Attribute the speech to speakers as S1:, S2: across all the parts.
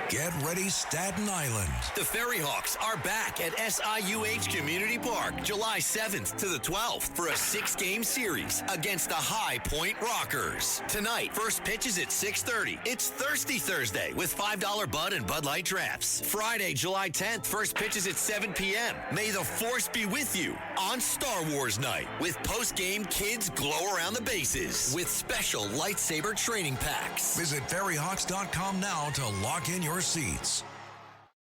S1: Get ready, Staten Island.
S2: The Ferry Hawks are back at SIUH Community Park July 7th to the 12th for a 6-game series against the High Point Rockers. Tonight, first pitch is at 6:30. It's Thirsty Thursday with $5 Bud and Bud Light drafts. Friday, July 10th, first pitch is at 7 p.m. May the Force be with you on Star Wars Night with post-game kids glow around the bases with special lightsaber training packs.
S1: Visit ferryhawks.com now to lock in your seats.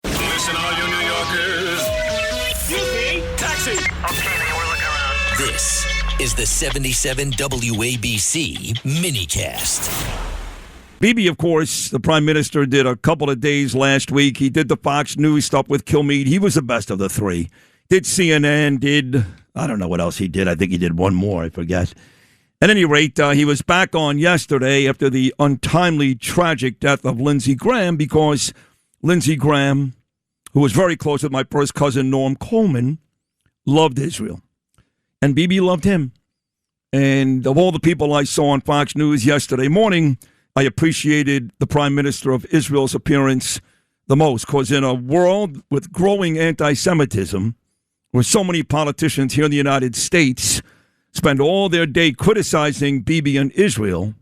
S3: Listen, all you New Yorkers. Excuse me. Taxi.
S4: Okay, man, we're looking around.
S2: This is the 77 WABC minicast.
S5: Bibi, of course, the prime minister, did a couple of days last week. He did the Fox News stuff with Kilmeade. He was the best of the three. Did CNN, I don't know what else he did. I think he did one more, I forget. At any rate, he was back on yesterday after the untimely, tragic death of Lindsey Graham because Lindsey Graham, who was very close with my first cousin, Norm Coleman, loved Israel. And Bibi loved him. And of all the people I saw on Fox News yesterday morning, I appreciated the Prime Minister of Israel's appearance the most, because in a world with growing anti-Semitism, where so many politicians here in the United States spend all their day criticizing Bibi and Israel,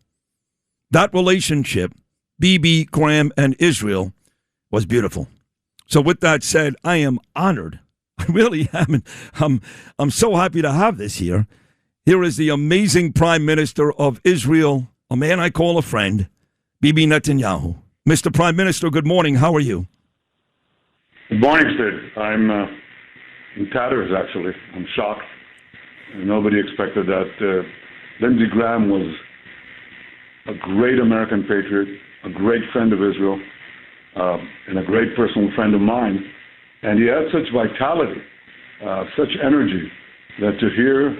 S5: that relationship, Bibi, Graham, and Israel, was beautiful. So with that said, I am honored. I really am. I'm so happy to have this here. Here is the amazing Prime Minister of Israel, a man I call a friend, Bibi Netanyahu. Mr. Prime Minister, good morning. How are you?
S6: Good morning, Sid. I'm in tatters, actually. I'm shocked. Nobody expected that. Lindsey Graham was a great American patriot, a great friend of Israel, and a great personal friend of mine. And he had such vitality, such energy, that to hear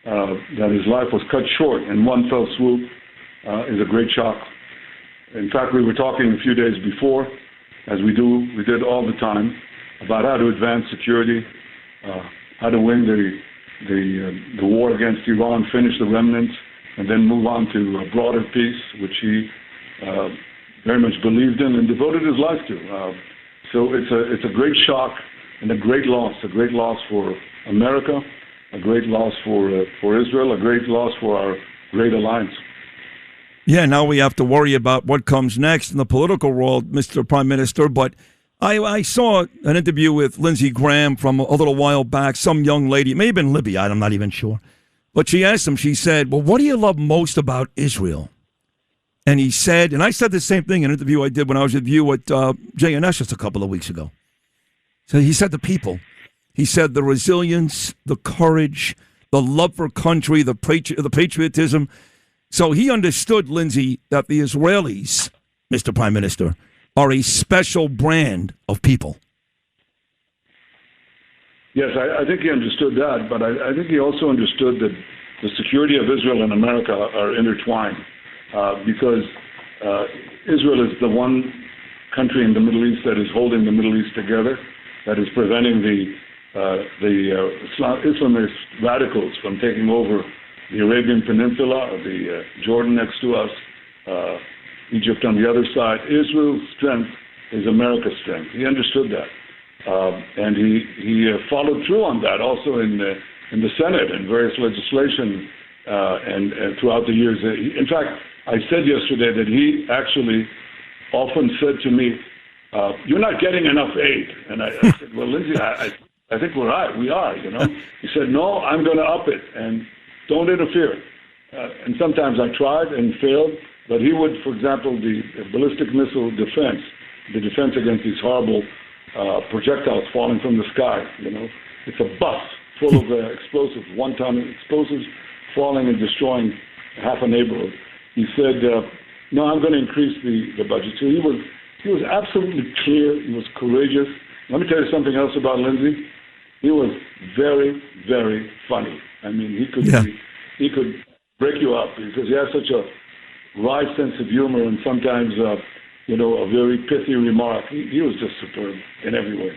S6: that his life was cut short in one fell swoop is a great shock. In fact, we were talking a few days before, as we did all the time, about how to advance security, how to win the war against Iran, finish the remnants, and then move on to a broader peace, which he very much believed in and devoted his life to. So it's a great shock and a great loss for America, a great loss for Israel, a great loss for our great alliance.
S5: Yeah, now we have to worry about what comes next in the political world, Mr. Prime Minister. But I saw an interview with Lindsey Graham from a little while back. Some young lady, it may have been Libby, I'm not even sure. But she asked him, she said, well, what do you love most about Israel? And he said, and I said the same thing in an interview I did when I was with you at JNS just a couple of weeks ago. So he said the people. He said the resilience, the courage, the love for country, the patriotism. So he understood, Lindsey, that the Israelis, Mr. Prime Minister, are a special brand of people.
S6: Yes, I think he understood that, but I think he also understood that the security of Israel and America are intertwined because Israel is the one country in the Middle East that is holding the Middle East together, that is preventing the Islamist radicals from taking over the Arabian Peninsula, the Jordan next to us, Egypt on the other side. Israel's strength is America's strength. He understood that. And he followed through on that also in the Senate and various legislation and throughout the years. In fact, I said yesterday that he actually often said to me, you're not getting enough aid. And I said, well, Lindsey, I think we are, you know. He said, no, I'm going to up it, and don't interfere. And sometimes I tried and failed, but he would, for example, the ballistic missile defense, the defense against these horrible projectiles falling from the sky, you know. It's a bus full of explosives, one-ton explosives falling and destroying half a neighborhood. He said, no, I'm going to increase the budget. So he was absolutely clear. He was courageous. Let me tell you something else about Lindsey. He was very, very funny. I mean, he could break you up because he has such a wry sense of humor and sometimes, a very pithy remark. He was just superb in every way.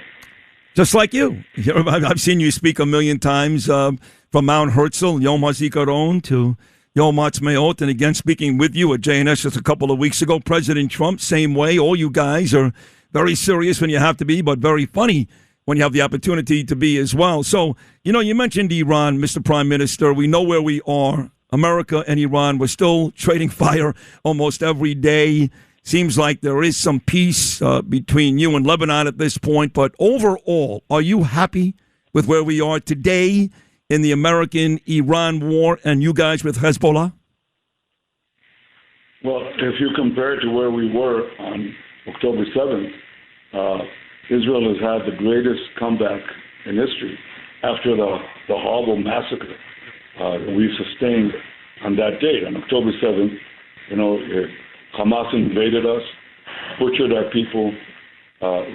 S5: Just like you. I've seen you speak a million times from Mount Herzl, Yom HaZikaron, to Yom Ha'atzmaut, and again speaking with you at JNS just a couple of weeks ago. President Trump, same way. All you guys are very serious when you have to be, but very funny when you have the opportunity to be as well. So, you mentioned Iran, Mr. Prime Minister. We know where we are. America and Iran, we're still trading fire almost every day. Seems like there is some peace between you and Lebanon at this point. But overall, are you happy with where we are today in the American-Iran war and you guys with Hezbollah?
S6: Well, if you compare it to where we were on October 7th, Israel has had the greatest comeback in history after the horrible massacre we sustained on that date. On October 7th, Hamas invaded us, butchered our people,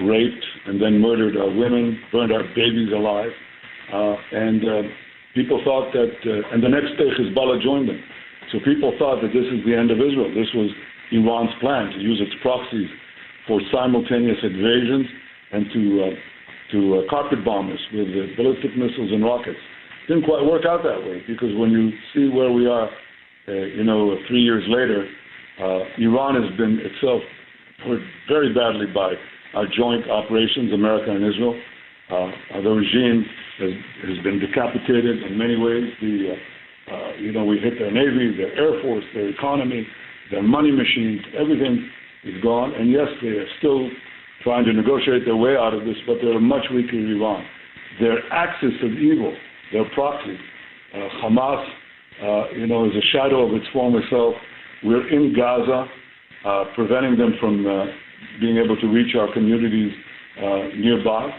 S6: raped and then murdered our women, burned our babies alive. And people thought that, and the next day Hezbollah joined them. So people thought that this is the end of Israel. This was Iran's plan to use its proxies for simultaneous invasions and to carpet bomb us with ballistic missiles and rockets. Didn't quite work out that way, because when you see where we are, 3 years later, Iran has been itself hurt very badly by our joint operations, America and Israel. The regime has been decapitated in many ways. We hit their navy, their air force, their economy, their money machines. Everything is gone. And yes, they are still trying to negotiate their way out of this, but they're a much weaker Iran. Their axis of evil, their proxy, Hamas, is a shadow of its former self. We're in Gaza, preventing them from being able to reach our communities nearby.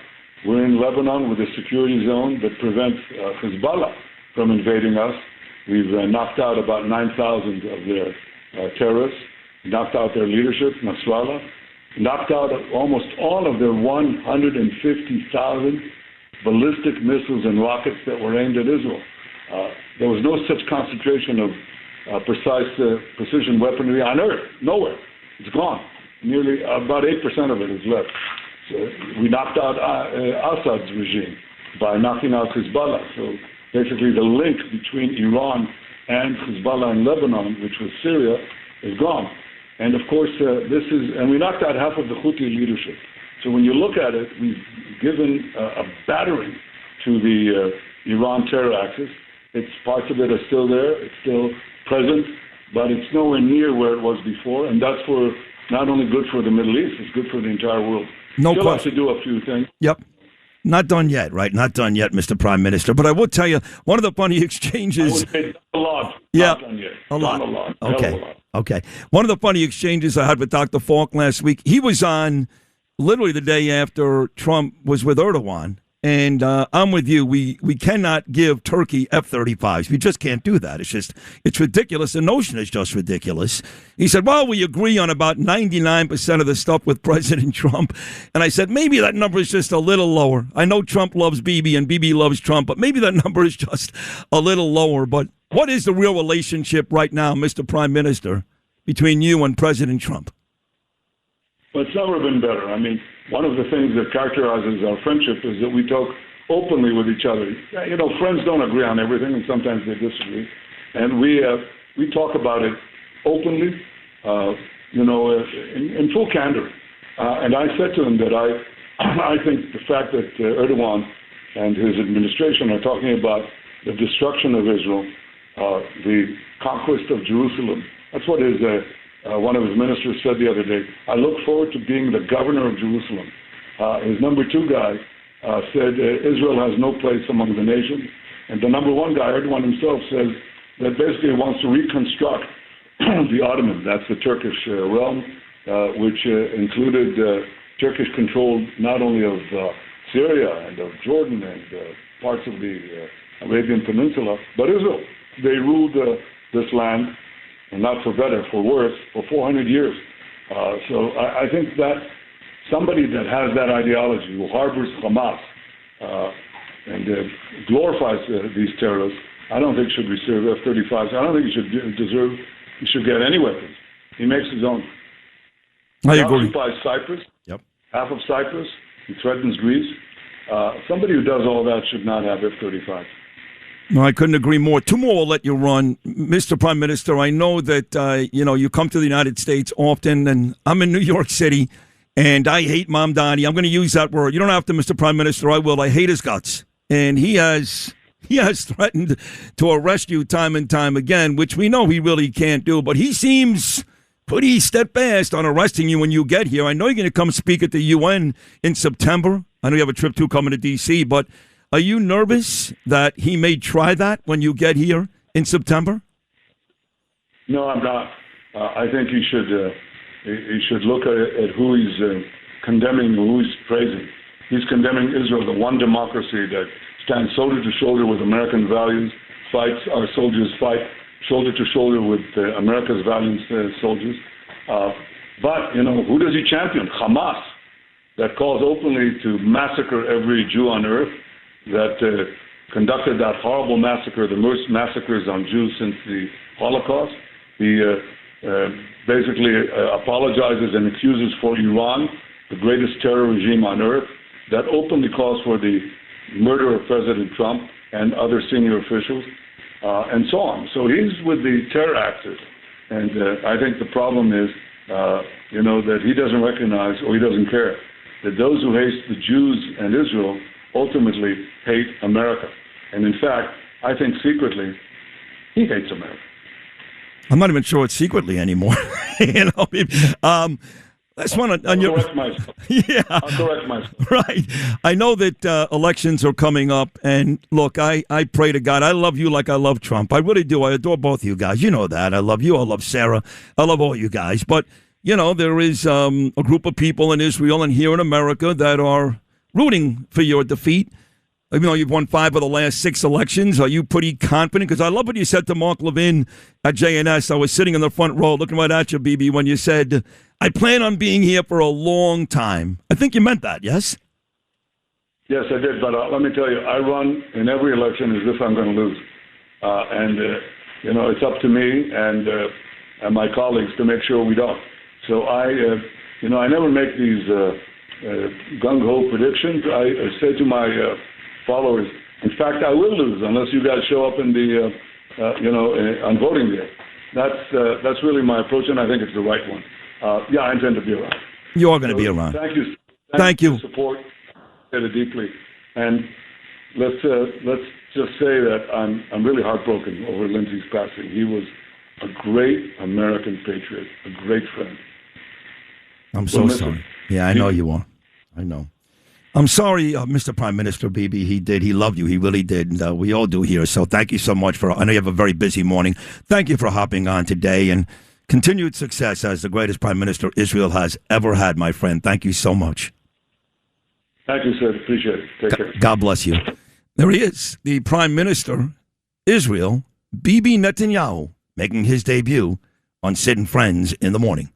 S6: We're in Lebanon with a security zone that prevents Hezbollah from invading us. We've knocked out about 9,000 of their terrorists, knocked out their leadership, Nasrallah, knocked out almost all of their 150,000 ballistic missiles and rockets that were aimed at Israel. There was no such concentration of precision weaponry on Earth, nowhere. It's gone. Nearly about 8% of it is left. So we knocked out Assad's regime by knocking out Hezbollah. So basically the link between Iran and Hezbollah in Lebanon, which was Syria, is gone. And of course, we knocked out half of the Houthi leadership. So when you look at it, we've given a battering to the Iran terror axis. Parts of it are still there, it's still present, but it's nowhere near where it was before. And that's not only good for the Middle East, it's good for the entire world.
S5: No
S6: Still
S5: question.
S6: have to do a few things.
S5: Yep. Not done yet, right? Not done yet, Mr. Prime Minister. But I will tell you, one of the funny exchanges.
S6: I would say a lot.
S5: Yeah.
S6: Not done yet.
S5: A lot.
S6: Done a lot.
S5: Okay.
S6: A lot.
S5: Okay. One of the funny exchanges I had with Dr. Falk last week, he was on literally the day after Trump was with Erdogan. And I'm with you. We cannot give Turkey F-35s. We just can't do that. It's ridiculous. The notion is just ridiculous. He said, well, we agree on about 99% of the stuff with President Trump. And I said, maybe that number is just a little lower. I know Trump loves Bibi and Bibi loves Trump, but maybe that number is just a little lower. But what is the real relationship right now, Mr. Prime Minister, between you and President Trump?
S6: Well, it's never been better. I mean, one of the things that characterizes our friendship is that we talk openly with each other. Friends don't agree on everything, and sometimes they disagree. And we talk about it openly, in full candor. And I said to him that I think the fact that Erdogan and his administration are talking about the destruction of Israel, the conquest of Jerusalem, that's what one of his ministers said the other day. I look forward to being the governor of Jerusalem. His number two guy said Israel has no place among the nations. And the number one guy, Erdogan himself, says that basically he wants to reconstruct the Ottoman, that's the Turkish realm, which included Turkish control not only of Syria and of Jordan and parts of the Arabian Peninsula, but Israel. They ruled this land, and not for better, for worse, for 400 years. So I think that somebody that has that ideology, who harbors Hamas and glorifies these terrorists, I don't think should receive F-35s. I don't think he should get any weapons. He makes his own.
S5: I
S6: he
S5: agree.
S6: occupies Cyprus,
S5: Yep.
S6: half of Cyprus. He threatens Greece. Somebody who does all that should not have F-35s.
S5: No, I couldn't agree more. Two more will let you run. Mr. Prime Minister, I know that, you come to the United States often, and I'm in New York City, And I hate Mamdani. I'm going to use that word. You don't have to, Mr. Prime Minister. I will. I hate his guts. And he has threatened to arrest you time and time again, which we know he really can't do. But he seems pretty steadfast on arresting you when you get here. I know you're going to come speak at the UN in September. I know you have a trip too coming to D.C., but are you nervous that he may try that when you get here in September?
S6: No, I'm not. I think he should look at who he's condemning, who he's praising. He's condemning Israel, the one democracy that stands shoulder to shoulder with American values, fights our soldiers, fight shoulder to shoulder with America's valiant soldiers. But, who does he champion? Hamas, that calls openly to massacre every Jew on earth, that conducted that horrible massacre, the worst massacres on Jews since the Holocaust. He basically apologizes and excuses for Iran, the greatest terror regime on earth, that openly calls for the murder of President Trump and other senior officials, and so on. So he's with the terror actors. And I think the problem is, that he doesn't recognize, or he doesn't care, that those who hate the Jews and Israel ultimately hate America. And in fact, I think secretly, he hates America.
S5: I'm not even sure it's secretly anymore. That's one on your.
S6: Correct myself.
S5: Yeah,
S6: I'll correct myself.
S5: Right. I know that elections are coming up, and look, I pray to God. I love you like I love Trump. I really do. I adore both of you guys. You know that. I love you. I love Sarah. I love all you guys. But there is a group of people in Israel and here in America that are rooting for your defeat. Even though you've won 5 of the last 6 elections, are you pretty confident? Because I love what you said to Mark Levin at JNS. I was sitting in the front row looking right at you, Bibi, when you said, I plan on being here for a long time. I think you meant that, yes?
S6: Yes, I did. But let me tell you, I run in every election as if I'm going to lose. It's up to me and my colleagues to make sure we don't. So I never make these gung-ho predictions. I say to my followers, in fact, I will lose unless you guys show up in the, on voting day. That's really my approach, and I think it's the right one. I intend to be around.
S5: You are going to be around.
S6: Thank you.
S5: Thank you.
S6: For the support. It deeply, and let's just say that I'm really heartbroken over Lindsey's passing. He was a great American patriot, a great friend.
S5: I'm so sorry. Yeah, I know you are. I know. I'm sorry, Mr. Prime Minister Bibi. He did. He loved you. He really did. And we all do here. So thank you so much I know you have a very busy morning. Thank you for hopping on today, and continued success as the greatest Prime Minister Israel has ever had, my friend. Thank you so much.
S6: Thank you, sir. Appreciate it. Take care.
S5: God bless you. There he is, the Prime Minister, Israel, Bibi Netanyahu, making his debut on Sid and Friends in the morning.